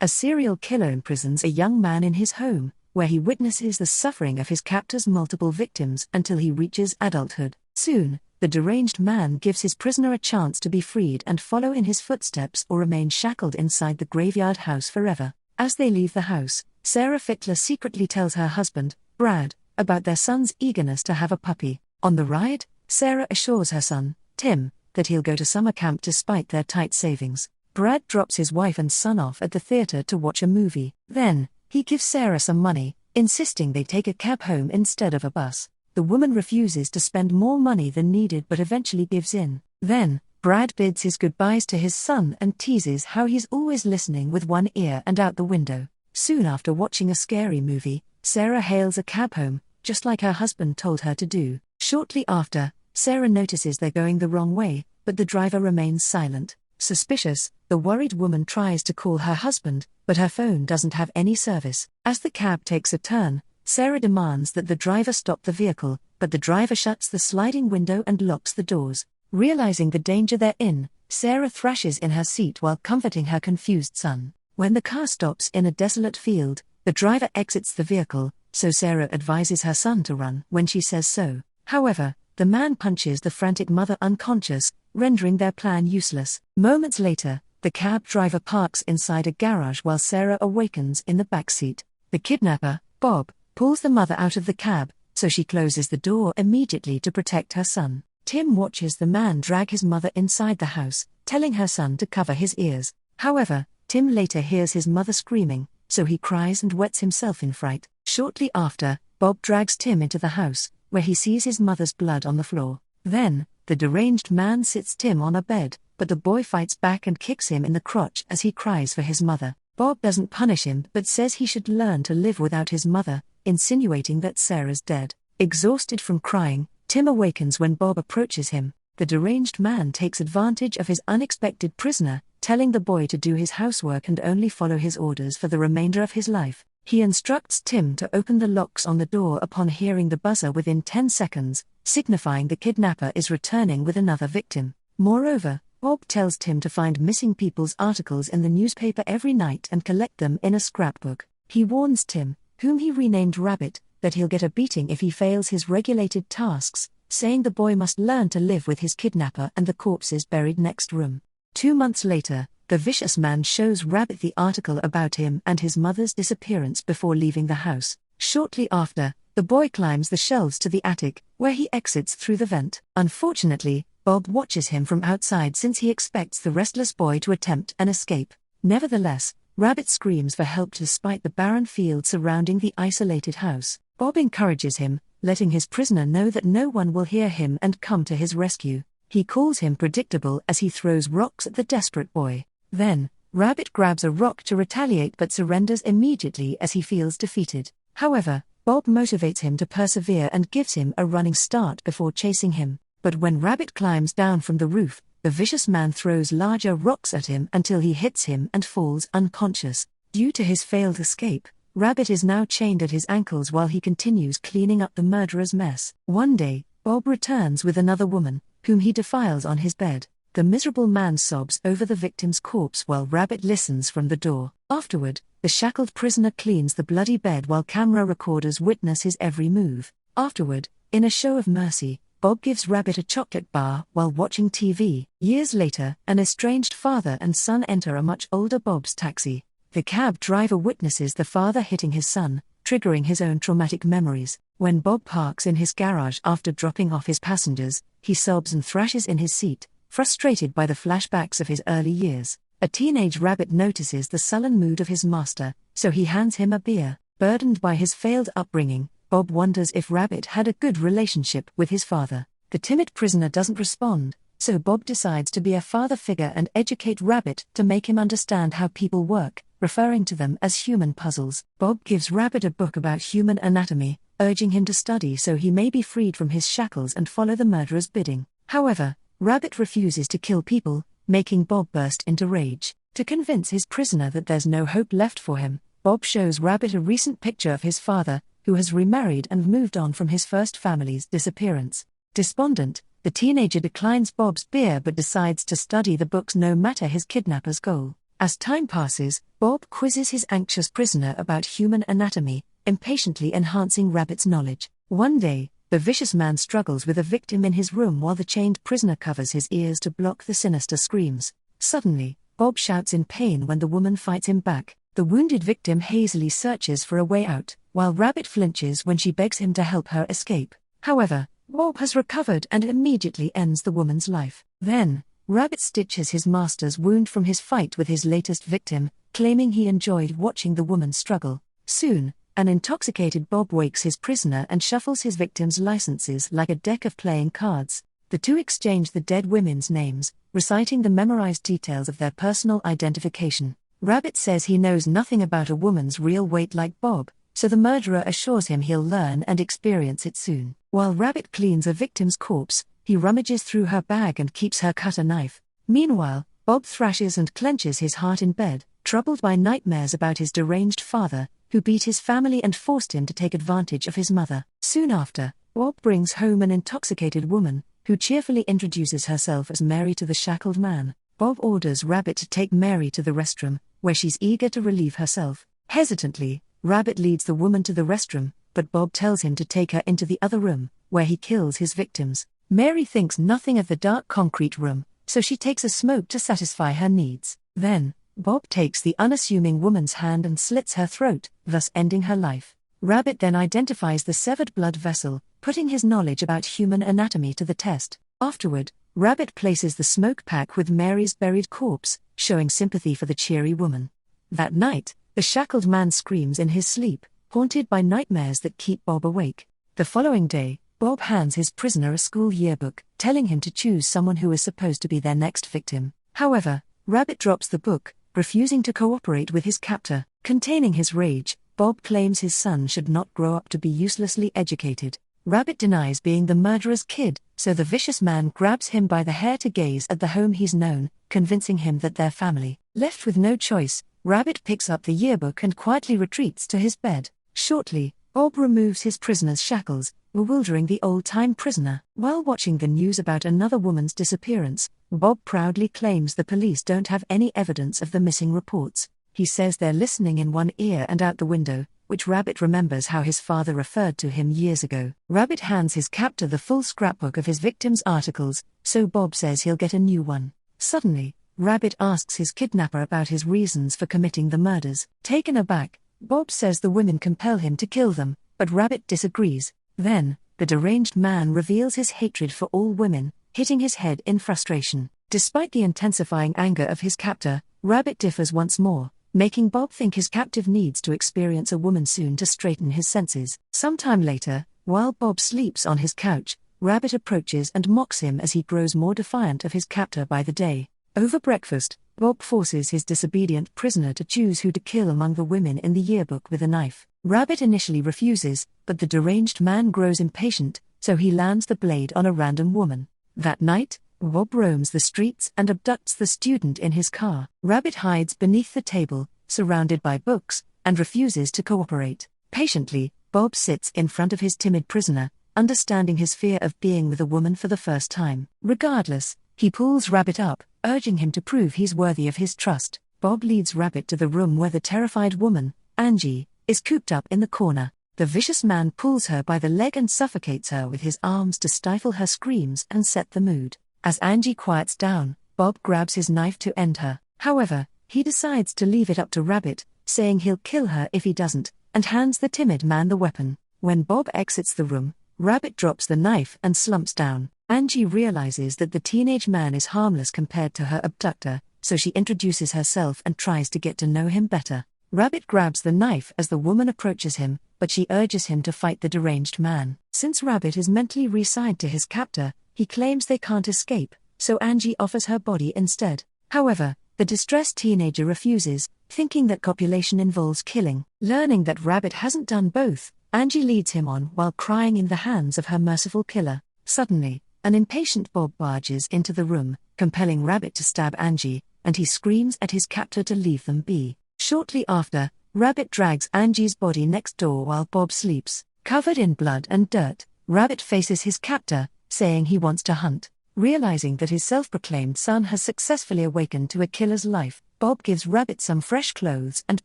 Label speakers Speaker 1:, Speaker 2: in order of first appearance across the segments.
Speaker 1: A serial killer imprisons a young man in his home, where he witnesses the suffering of his captor's multiple victims until he reaches adulthood. Soon, the deranged man gives his prisoner a chance to be freed and follow in his footsteps or remain shackled inside the graveyard house forever. As they leave the house, Sarah Fittler secretly tells her husband, Brad, about their son's eagerness to have a puppy. On the ride, Sarah assures her son, Tim, that he'll go to summer camp despite their tight savings. Brad drops his wife and son off at the theater to watch a movie. Then, he gives Sarah some money, insisting they take a cab home instead of a bus. The woman refuses to spend more money than needed but eventually gives in. Then, Brad bids his goodbyes to his son and teases how he's always listening with one ear and out the window. Soon after watching a scary movie, Sarah hails a cab home, just like her husband told her to do. Shortly after, Sarah notices they're going the wrong way, but the driver remains silent. Suspicious, the worried woman tries to call her husband, but her phone doesn't have any service. As the cab takes a turn, Sarah demands that the driver stop the vehicle, but the driver shuts the sliding window and locks the doors. Realizing the danger they're in, Sarah thrashes in her seat while comforting her confused son. When the car stops in a desolate field, the driver exits the vehicle, so Sarah advises her son to run when she says so. However, the man punches the frantic mother unconscious, rendering their plan useless. Moments later, the cab driver parks inside a garage while Sarah awakens in the back seat. The kidnapper, Bob, pulls the mother out of the cab, so she closes the door immediately to protect her son. Tim watches the man drag his mother inside the house, telling her son to cover his ears. However, Tim later hears his mother screaming, so he cries and wets himself in fright. Shortly after, Bob drags Tim into the house, where he sees his mother's blood on the floor. Then, the deranged man sits Tim on a bed, but the boy fights back and kicks him in the crotch as he cries for his mother. Bob doesn't punish him but says he should learn to live without his mother, insinuating that Sarah's dead. Exhausted from crying, Tim awakens when Bob approaches him. The deranged man takes advantage of his unexpected prisoner, telling the boy to do his housework and only follow his orders for the remainder of his life. He instructs Tim to open the locks on the door upon hearing the buzzer within 10 seconds, signifying the kidnapper is returning with another victim. Moreover, Bob tells Tim to find missing people's articles in the newspaper every night and collect them in a scrapbook. He warns Tim, whom he renamed Rabbit, that he'll get a beating if he fails his regulated tasks, saying the boy must learn to live with his kidnapper and the corpses buried next room. 2 months later, the vicious man shows Rabbit the article about him and his mother's disappearance before leaving the house. Shortly after, the boy climbs the shelves to the attic, where he exits through the vent. Unfortunately, Bob watches him from outside since he expects the restless boy to attempt an escape. Nevertheless, Rabbit screams for help despite the barren field surrounding the isolated house. Bob encourages him, letting his prisoner know that no one will hear him and come to his rescue. He calls him predictable as he throws rocks at the desperate boy. Then, Rabbit grabs a rock to retaliate but surrenders immediately as he feels defeated. However, Bob motivates him to persevere and gives him a running start before chasing him. But when Rabbit climbs down from the roof, the vicious man throws larger rocks at him until he hits him and falls unconscious. Due to his failed escape, Rabbit is now chained at his ankles while he continues cleaning up the murderer's mess. One day, Bob returns with another woman, whom he defiles on his bed. The miserable man sobs over the victim's corpse while Rabbit listens from the door. Afterward, the shackled prisoner cleans the bloody bed while camera recorders witness his every move. Afterward, in a show of mercy, Bob gives Rabbit a chocolate bar while watching TV. Years later, an estranged father and son enter a much older Bob's taxi. The cab driver witnesses the father hitting his son, triggering his own traumatic memories. When Bob parks in his garage after dropping off his passengers, he sobs and thrashes in his seat, frustrated by the flashbacks of his early years. A teenage Rabbit notices the sullen mood of his master, so he hands him a beer. Burdened by his failed upbringing, Bob wonders if Rabbit had a good relationship with his father. The timid prisoner doesn't respond, so Bob decides to be a father figure and educate Rabbit to make him understand how people work, referring to them as human puzzles. Bob gives Rabbit a book about human anatomy, urging him to study so he may be freed from his shackles and follow the murderer's bidding. However, Rabbit refuses to kill people, making Bob burst into rage. To convince his prisoner that there's no hope left for him, Bob shows Rabbit a recent picture of his father, who has remarried and moved on from his first family's disappearance. Despondent, the teenager declines Bob's beer but decides to study the books no matter his kidnapper's goal. As time passes, Bob quizzes his anxious prisoner about human anatomy, impatiently enhancing Rabbit's knowledge. One day, the vicious man struggles with a victim in his room while the chained prisoner covers his ears to block the sinister screams. Suddenly, Bob shouts in pain when the woman fights him back. The wounded victim hazily searches for a way out, while Rabbit flinches when she begs him to help her escape. However, Bob has recovered and immediately ends the woman's life. Then, Rabbit stitches his master's wound from his fight with his latest victim, claiming he enjoyed watching the woman struggle. Soon, an intoxicated Bob wakes his prisoner and shuffles his victim's licenses like a deck of playing cards. The two exchange the dead women's names, reciting the memorized details of their personal identification. Rabbit says he knows nothing about a woman's real weight like Bob, so the murderer assures him he'll learn and experience it soon. While Rabbit cleans a victim's corpse, he rummages through her bag and keeps her cutter knife. Meanwhile, Bob thrashes and clenches his heart in bed, troubled by nightmares about his deranged father, who beat his family and forced him to take advantage of his mother. Soon after, Bob brings home an intoxicated woman, who cheerfully introduces herself as Mary to the shackled man. Bob orders Rabbit to take Mary to the restroom, where she's eager to relieve herself. Hesitantly, Rabbit leads the woman to the restroom, but Bob tells him to take her into the other room, where he kills his victims. Mary thinks nothing of the dark concrete room, so she takes a smoke to satisfy her needs. Then, Bob takes the unassuming woman's hand and slits her throat, thus ending her life. Rabbit then identifies the severed blood vessel, putting his knowledge about human anatomy to the test. Afterward, Rabbit places the smoke pack with Mary's buried corpse, showing sympathy for the cheery woman. That night, the shackled man screams in his sleep, haunted by nightmares that keep Bob awake. The following day, Bob hands his prisoner a school yearbook, telling him to choose someone who is supposed to be their next victim. However, Rabbit drops the book, refusing to cooperate with his captor. Containing his rage, Bob claims his son should not grow up to be uselessly educated. Rabbit denies being the murderer's kid, so the vicious man grabs him by the hair to gaze at the home he's known, convincing him that they're family. Left with no choice, Rabbit picks up the yearbook and quietly retreats to his bed. Shortly, Bob removes his prisoner's shackles, bewildering the old-time prisoner. While watching the news about another woman's disappearance, Bob proudly claims the police don't have any evidence of the missing reports. He says they're listening in one ear and out the window, which Rabbit remembers how his father referred to him years ago. Rabbit hands his captor the full scrapbook of his victim's articles, so Bob says he'll get a new one. Suddenly, Rabbit asks his kidnapper about his reasons for committing the murders. Taken aback, Bob says the women compel him to kill them, but Rabbit disagrees. Then, the deranged man reveals his hatred for all women, hitting his head in frustration. Despite the intensifying anger of his captor, Rabbit differs once more, making Bob think his captive needs to experience a woman soon to straighten his senses. Sometime later, while Bob sleeps on his couch, Rabbit approaches and mocks him as he grows more defiant of his captor by the day. Over breakfast, Bob forces his disobedient prisoner to choose who to kill among the women in the yearbook with a knife. Rabbit initially refuses, but the deranged man grows impatient, so he lands the blade on a random woman. That night, Bob roams the streets and abducts the student in his car. Rabbit hides beneath the table, surrounded by books, and refuses to cooperate. Patiently, Bob sits in front of his timid prisoner, understanding his fear of being with a woman for the first time. Regardless, he pulls Rabbit up, urging him to prove he's worthy of his trust. Bob leads Rabbit to the room where the terrified woman, Angie, is cooped up in the corner. The vicious man pulls her by the leg and suffocates her with his arms to stifle her screams and set the mood. As Angie quiets down, Bob grabs his knife to end her. However, he decides to leave it up to Rabbit, saying he'll kill her if he doesn't, and hands the timid man the weapon. When Bob exits the room, Rabbit drops the knife and slumps down. Angie realizes that the teenage man is harmless compared to her abductor, so she introduces herself and tries to get to know him better. Rabbit grabs the knife as the woman approaches him, but she urges him to fight the deranged man. Since Rabbit is mentally re-signed to his captor, he claims they can't escape, so Angie offers her body instead. However, the distressed teenager refuses, thinking that copulation involves killing. Learning that Rabbit hasn't done both, Angie leads him on while crying in the hands of her merciful killer. Suddenly, an impatient Bob barges into the room, compelling Rabbit to stab Angie, and he screams at his captor to leave them be. Shortly after, Rabbit drags Angie's body next door while Bob sleeps. Covered in blood and dirt, Rabbit faces his captor, saying he wants to hunt. Realizing that his self-proclaimed son has successfully awakened to a killer's life, Bob gives Rabbit some fresh clothes and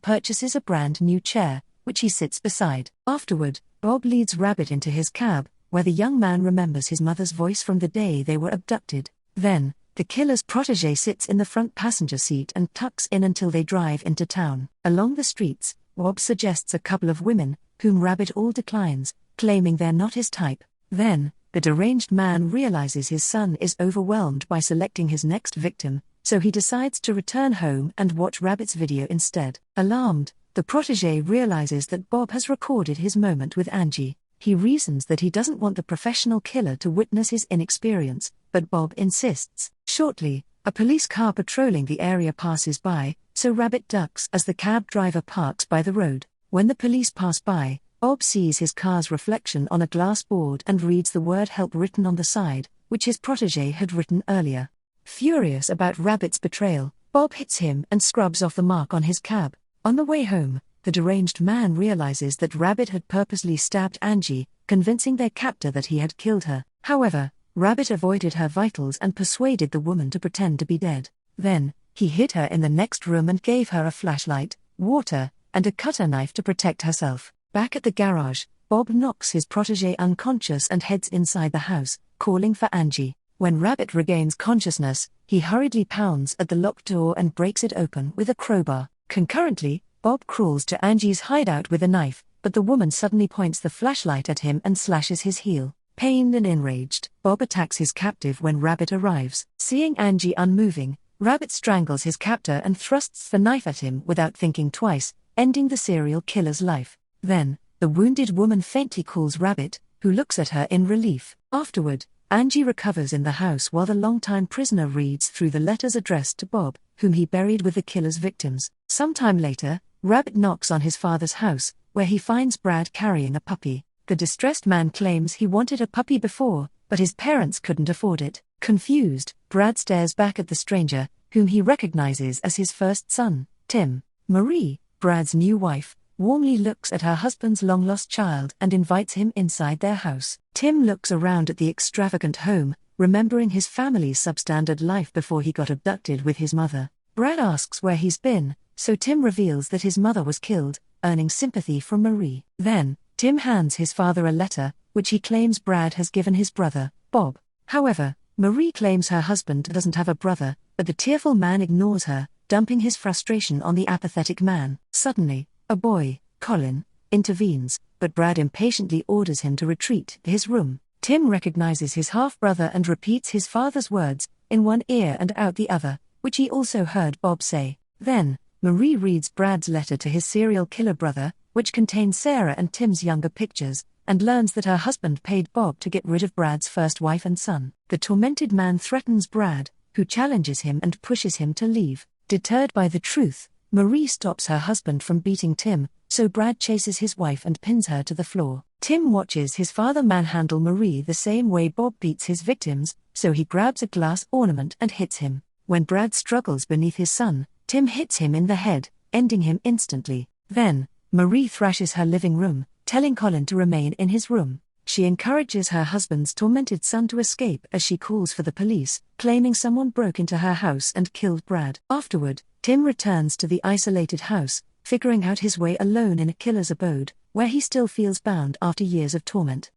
Speaker 1: purchases a brand new chair, which he sits beside. Afterward, Bob leads Rabbit into his cab, where the young man remembers his mother's voice from the day they were abducted. Then, the killer's protégé sits in the front passenger seat and tucks in until they drive into town. Along the streets, Bob suggests a couple of women, whom Rabbit all declines, claiming they're not his type. Then, the deranged man realizes his son is overwhelmed by selecting his next victim, so he decides to return home and watch Rabbit's video instead. Alarmed, the protégé realizes that Bob has recorded his moment with Angie. He reasons that he doesn't want the professional killer to witness his inexperience, but Bob insists. Shortly, a police car patrolling the area passes by, so Rabbit ducks as the cab driver parks by the road. When the police pass by, Bob sees his car's reflection on a glass board and reads the word help written on the side, which his protégé had written earlier. Furious about Rabbit's betrayal, Bob hits him and scrubs off the mark on his cab. On the way home, the deranged man realizes that Rabbit had purposely stabbed Angie, convincing their captor that he had killed her. However, Rabbit avoided her vitals and persuaded the woman to pretend to be dead. Then, he hid her in the next room and gave her a flashlight, water, and a cutter knife to protect herself. Back at the garage, Bob knocks his protégé unconscious and heads inside the house, calling for Angie. When Rabbit regains consciousness, he hurriedly pounds at the locked door and breaks it open with a crowbar. Concurrently, Bob crawls to Angie's hideout with a knife, but the woman suddenly points the flashlight at him and slashes his heel. Pained and enraged, Bob attacks his captive when Rabbit arrives. Seeing Angie unmoving, Rabbit strangles his captor and thrusts the knife at him without thinking twice, ending the serial killer's life. Then, the wounded woman faintly calls Rabbit, who looks at her in relief. Afterward, Angie recovers in the house while the longtime prisoner reads through the letters addressed to Bob, whom he buried with the killer's victims. Sometime later, Rabbit knocks on his father's house, where he finds Brad carrying a puppy. The distressed man claims he wanted a puppy before, but his parents couldn't afford it. Confused, Brad stares back at the stranger, whom he recognizes as his first son, Tim. Marie, Brad's new wife, warmly looks at her husband's long-lost child and invites him inside their house. Tim looks around at the extravagant home, remembering his family's substandard life before he got abducted with his mother. Brad asks where he's been, so Tim reveals that his mother was killed, earning sympathy from Marie. Then, Tim hands his father a letter, which he claims Brad has given his brother, Bob. However, Marie claims her husband doesn't have a brother, but the tearful man ignores her, dumping his frustration on the apathetic man. Suddenly, a boy, Colin, intervenes, but Brad impatiently orders him to retreat to his room. Tim recognizes his half-brother and repeats his father's words, in one ear and out the other, which he also heard Bob say. Then, Marie reads Brad's letter to his serial killer brother, which contains Sarah and Tim's younger pictures, and learns that her husband paid Bob to get rid of Brad's first wife and son. The tormented man threatens Brad, who challenges him and pushes him to leave. Deterred by the truth, Marie stops her husband from beating Tim, so Brad chases his wife and pins her to the floor. Tim watches his father manhandle Marie the same way Bob beats his victims, so he grabs a glass ornament and hits him. When Brad struggles beneath his son, Tim hits him in the head, ending him instantly. Then, Marie thrashes her living room, telling Colin to remain in his room. She encourages her husband's tormented son to escape as she calls for the police, claiming someone broke into her house and killed Brad. Afterward, Tim returns to the isolated house, figuring out his way alone in a killer's abode, where he still feels bound after years of torment.